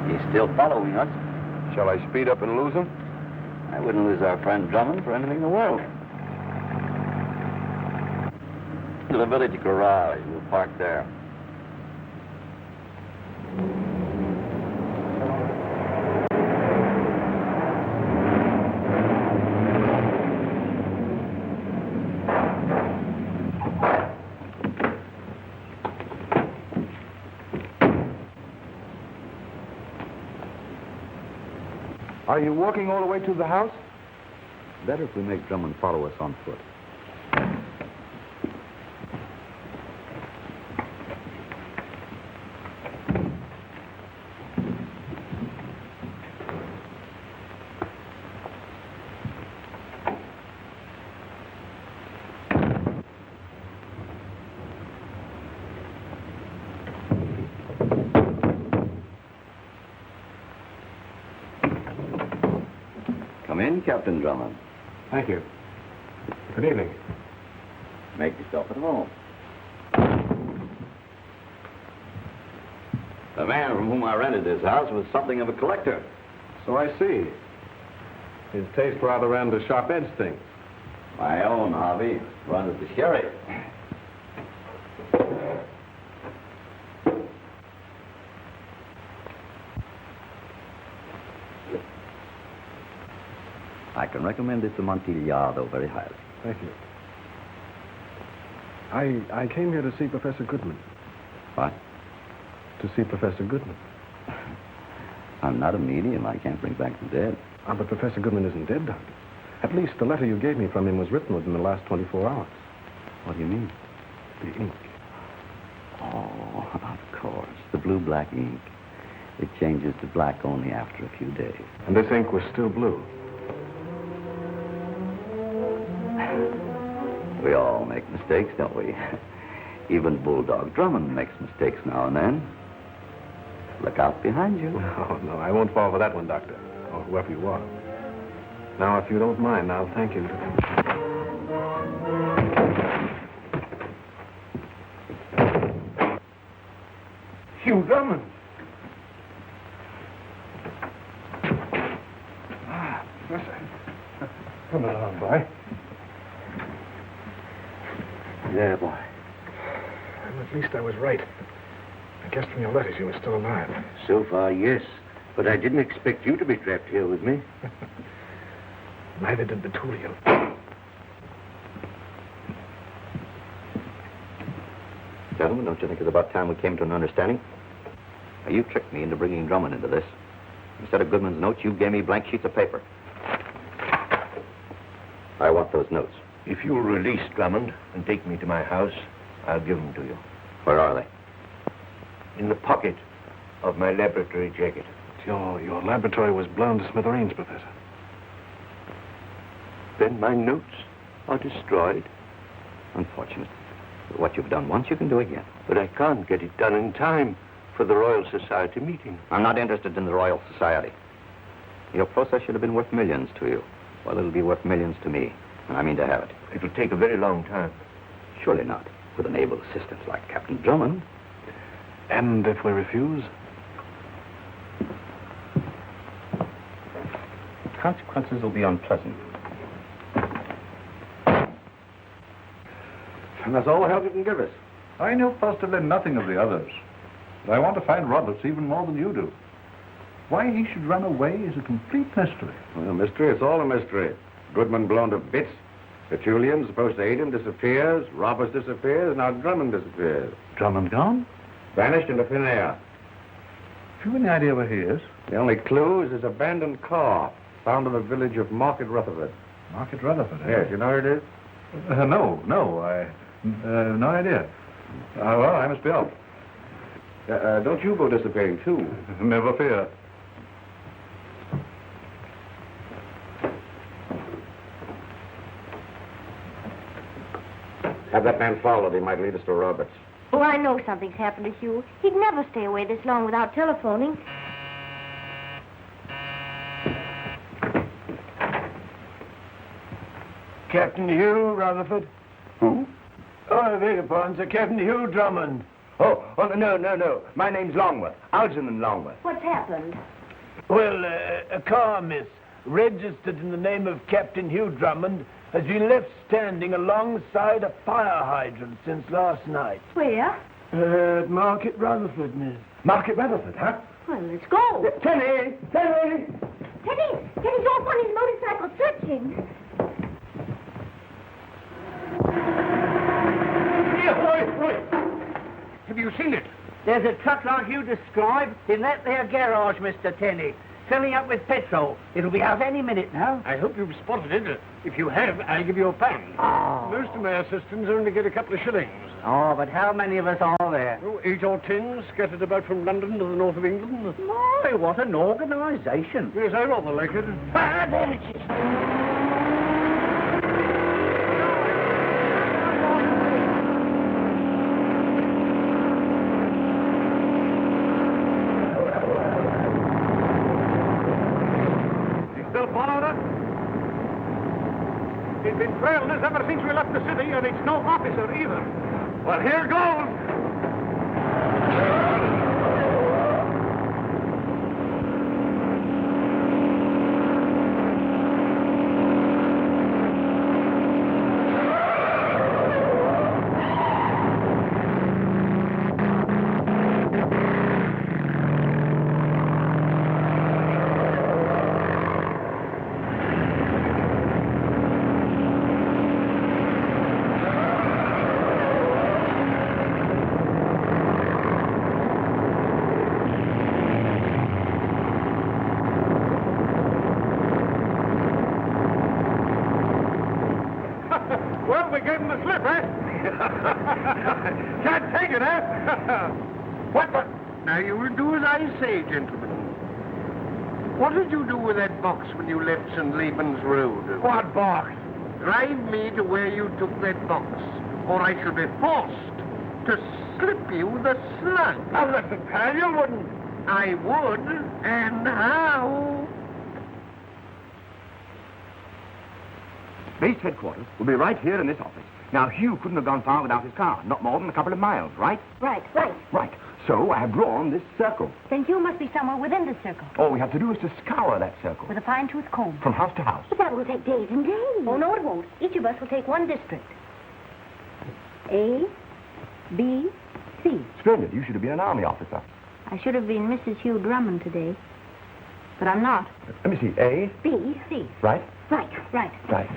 He's still following us. Shall I speed up and lose him? I wouldn't lose our friend Drummond for anything in the world. To the village garage. We'll park there. Are you walking all the way to the house? Better if we make Drummond follow us on foot. Come in, Captain Drummond. Thank you. Good evening. Make yourself at home. The man from whom I rented this house was something of a collector. So I see. His taste rather ran to sharp-edged things. My own hobby runs to sherry. I can recommend this Amontillado very highly. Thank you. I came here to see Professor Goodman. What? To see Professor Goodman. I'm not a medium. I can't bring back the dead. But Professor Goodman isn't dead, Doctor. At least the letter you gave me from him was written within the last 24 hours. What do you mean? The ink. Oh, of course. The blue-black ink. It changes to black only after a few days. And this ink was still blue. We all make mistakes, don't we? Even Bulldog Drummond makes mistakes now and then. Look out behind you. No, I won't fall for that one, Doctor. Or whoever you are. Now, if you don't mind, I'll thank you. Hugh Drummond. Come along, boy. There, boy. Well, at least I was right. I guessed from your letters you were still alive. So far, yes. But I didn't expect you to be trapped here with me. Neither did the two of you. Gentlemen, don't you think it's about time we came to an understanding? Now, you tricked me into bringing Drummond into this. Instead of Goodman's notes, you gave me blank sheets of paper. I want those notes. If you'll release Drummond and take me to my house, I'll give them to you. Where are they? In the pocket of my laboratory jacket. Your laboratory was blown to smithereens, Professor. Then my notes are destroyed. Unfortunate. But what you've done once, you can do again. But I can't get it done in time for the Royal Society meeting. I'm not interested in the Royal Society. Your process should have been worth millions to you. Well, it'll be worth millions to me, and I mean to have it. It'll take a very long time. Surely not, with an able assistant like Captain Drummond. And if we refuse? Consequences will be unpleasant. And that's all the help you can give us. I know positively nothing of the others. But I want to find Roberts even more than you do. Why he should run away is a complete mystery. Well, mystery, it's all a mystery. Goodman blown to bits. The Tertullian, supposed to aid him, disappears. Roberts disappears. Now Drummond disappears. Drummond gone? Vanished into thin air. Have you any idea where he is? The only clue is his abandoned car, found in the village of Market Rutherford. Market Rutherford, eh? Yes, you know where it is? No, no idea. Well, I must be off. Don't you go disappearing, too? Never fear. Have that man followed. He might lead us to Roberts. Oh, I know something's happened to Hugh. He'd never stay away this long without telephoning. Captain Hugh Rutherford? Who? Oh, I beg your pardon, Sir. Captain Hugh Drummond. Oh, no. My name's Longworth. Algernon Longworth. What's happened? Well, a car, miss, registered in the name of Captain Hugh Drummond, has been left standing alongside a fire hydrant since last night. Where? At Market Rutherford, miss. Market Rutherford, huh? Well, let's go. Tenny! Teddy's off on his motorcycle searching. Wait. Have you seen it? There's a truck like you described in that there garage, Mr. Tenney, filling up with petrol. It'll be out any minute now. I hope you've spotted it. If you have, I'll give you a pound. Oh. Most of my assistants only get a couple of shillings. Oh, but how many of us are there? Oh, 8 or 10, scattered about from London to the north of England. My, what an organisation. Yes, I rather like it. Ah, there it is. He's been trailing us ever since we left the city, and it's no officer either. Well, here goes. Well, we gave him the slip, eh? Can't take it, eh? What? Now, you will do as I say, gentlemen. What did you do with that box when you left St. Leben's Road? What box? Drive me to where you took that box, or I shall be forced to slip you the slug. Oh, Mr. Peril, you wouldn't. I would, and how? Base headquarters will be right here in this office. Now, Hugh couldn't have gone far without his car. Not more than a couple of miles, right? Right. Right. So I have drawn this circle. Then you must be somewhere within the circle. All we have to do is to scour that circle. With a fine-tooth comb. From house to house. But that will take days and days. Oh, no, it won't. Each of us will take one district. A, B, C. Splendid. You should have been an army officer. I should have been Mrs. Hugh Drummond today. But I'm not. Let me see. A. B, C. Right? Right. Right. A.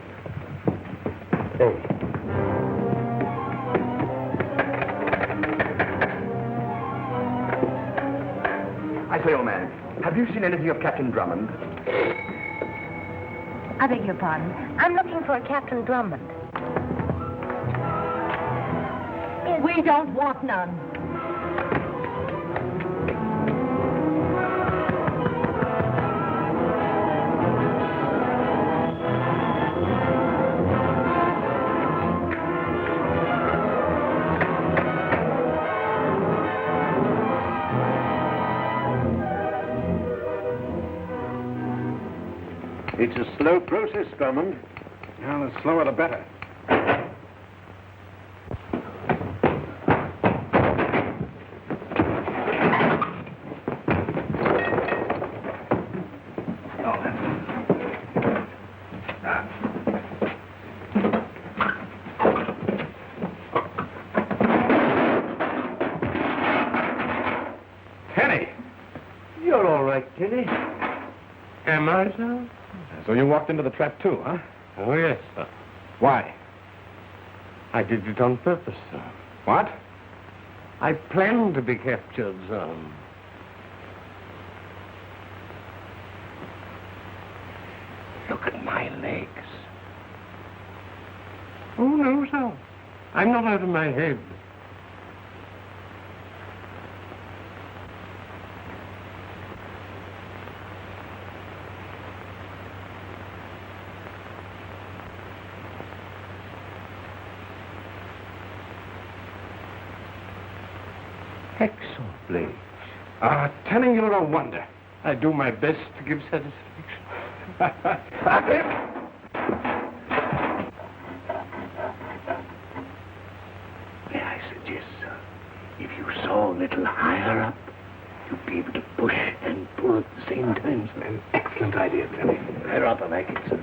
I say, old man, have you seen anything of Captain Drummond? I beg your pardon. I'm looking for a Captain Drummond. We don't want none. It's a slow process, Drummond. Now, the slower the better. Kenny! You're all right, Kenny. Am I, sir? So you walked into the trap, too, huh? Oh, yes, sir. Why? I did it on purpose, sir. What? I planned to be captured, sir. Look at my legs. Oh, no, sir. I'm not out of my head. Excellent blades. Telling you're a wonder. I do my best to give satisfaction. May I suggest, sir, if you saw a little higher up, you'd be able to push and pull at the same time, sir. An excellent idea, Penny. I rather like it, sir.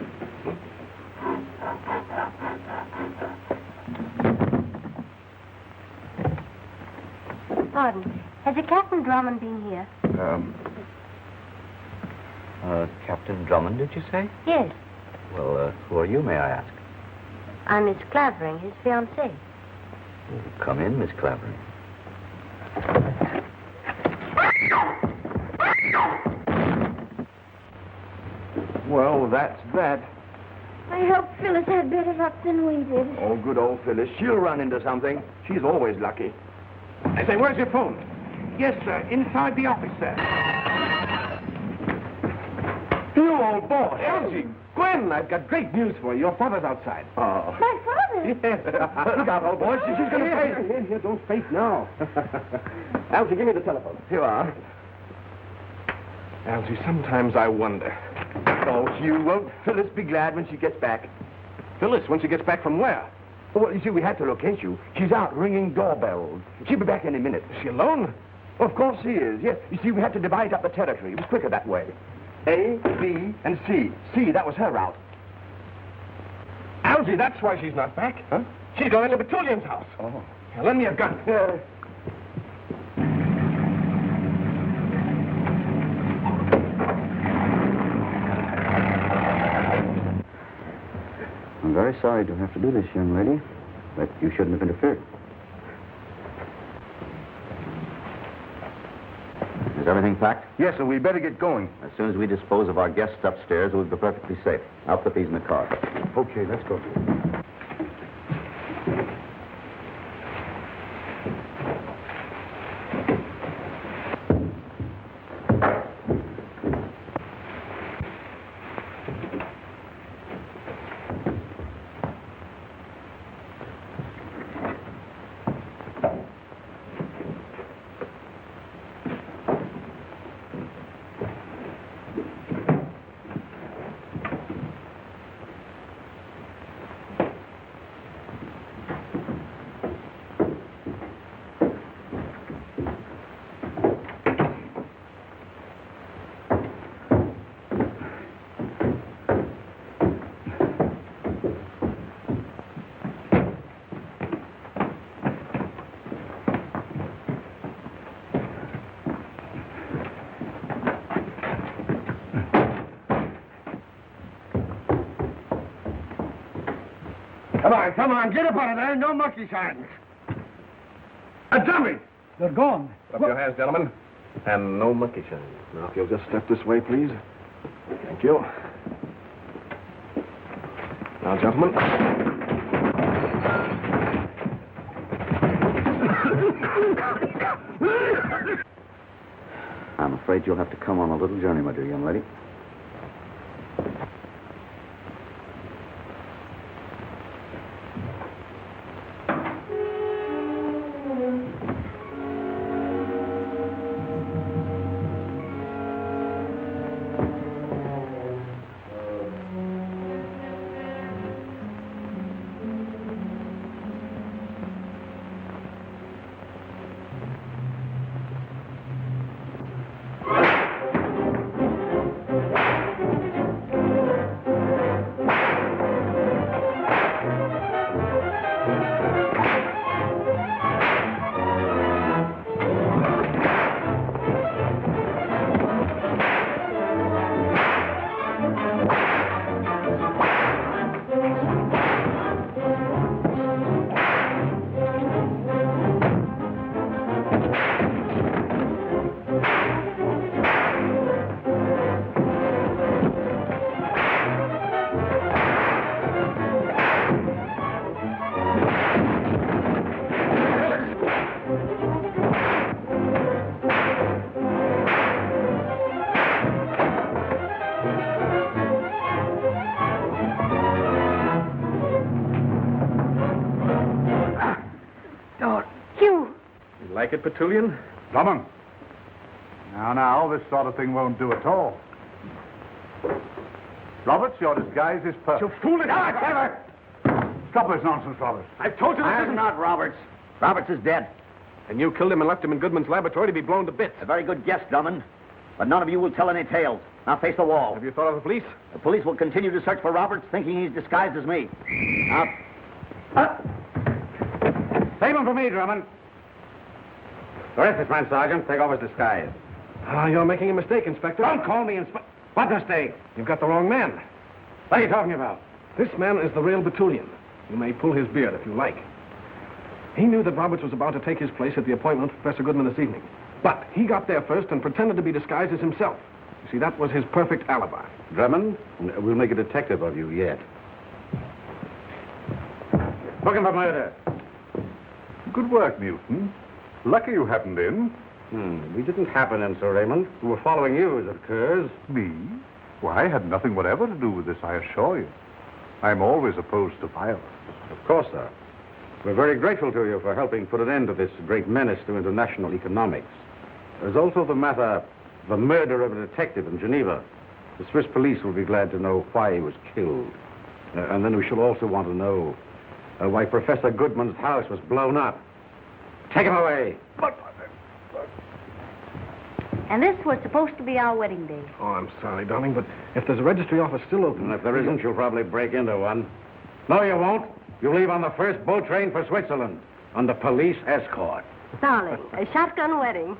Pardon. Has a Captain Drummond been here? Captain Drummond, did you say? Yes. Well, who are you, may I ask? I'm Miss Clavering, his fiancée. Come in, Miss Clavering. Well, that's that. I hope Phyllis had better luck than we did. Oh, good old Phyllis. She'll run into something. She's always lucky. I say, where's your phone? Yes, sir. Inside the office, sir. You old boy. Elsie, Gwen, I've got great news for you. Your father's outside. Oh. My father? Yes. Look out, old boy. She's going to faint. Here, don't faint now. Elsie, give me the telephone. Here you are. Elsie, sometimes I wonder. Oh, Hugh, won't Phyllis be glad when she gets back? Phyllis, when she gets back from where? Well, you see, we had to locate you. She's out ringing doorbells. She'll be back any minute. Is she alone? Of course she is, yes. You see, we had to divide up the territory. It was quicker that way. A, B, and C. C, that was her route. Algy, that's why she's not back. Huh? She's going to Betullian's house. Oh. Now, lend me a gun. I'm very sorry to have to do this, young lady, but you shouldn't have interfered. Is everything packed? Yes, sir, we better get going. As soon as we dispose of our guests upstairs, we'll be perfectly safe. I'll put these in the car. Okay, let's go. Come on, get up out of there. No monkey shines. A dummy! They're gone. Up your hands, gentlemen. And no monkey shines. Now, if you'll just step this way, please. Thank you. Now, gentlemen. I'm afraid you'll have to come on a little journey, my dear young lady. Like it, Petulian? Drummond. Now, this sort of thing won't do at all. Roberts, your disguise is perfect. You fool it out, Trevor! Stop this nonsense, Roberts. I've told you this I'm isn't... not Roberts. Roberts is dead. And you killed him and left him in Goodman's laboratory to be blown to bits. A very good guess, Drummond. But none of you will tell any tales. Now face the wall. Have you thought of the police? The police will continue to search for Roberts, thinking he's disguised as me. Now, Save him for me, Drummond. Arrest this man, Sergeant. Take off his disguise. You're making a mistake, Inspector. Don't call me Inspector. What mistake? You've got the wrong man. What are you talking about? This man is the real Petulian. You may pull his beard if you like. He knew that Roberts was about to take his place at the appointment of Professor Goodman this evening. But he got there first and pretended to be disguised as himself. You see, that was his perfect alibi. Drummond, we'll make a detective of you yet. Book him for murder. Good work, Newton. Lucky you happened in. We didn't happen in, Sir Raymond. We were following you, as it occurs. Me? Why, I had nothing whatever to do with this, I assure you. I'm always opposed to violence. Of course, sir. We're very grateful to you for helping put an end to this great menace to international economics. There's also the matter of the murder of a detective in Geneva. The Swiss police will be glad to know why he was killed. And then we shall also want to know why Professor Goodman's house was blown up. Take him away. And this was supposed to be our wedding day. Oh, I'm sorry, darling, but if there's a registry office still open... And if there isn't, you'll probably break into one. No, you won't. You leave on the first boat train for Switzerland under police escort. Darling, a shotgun wedding.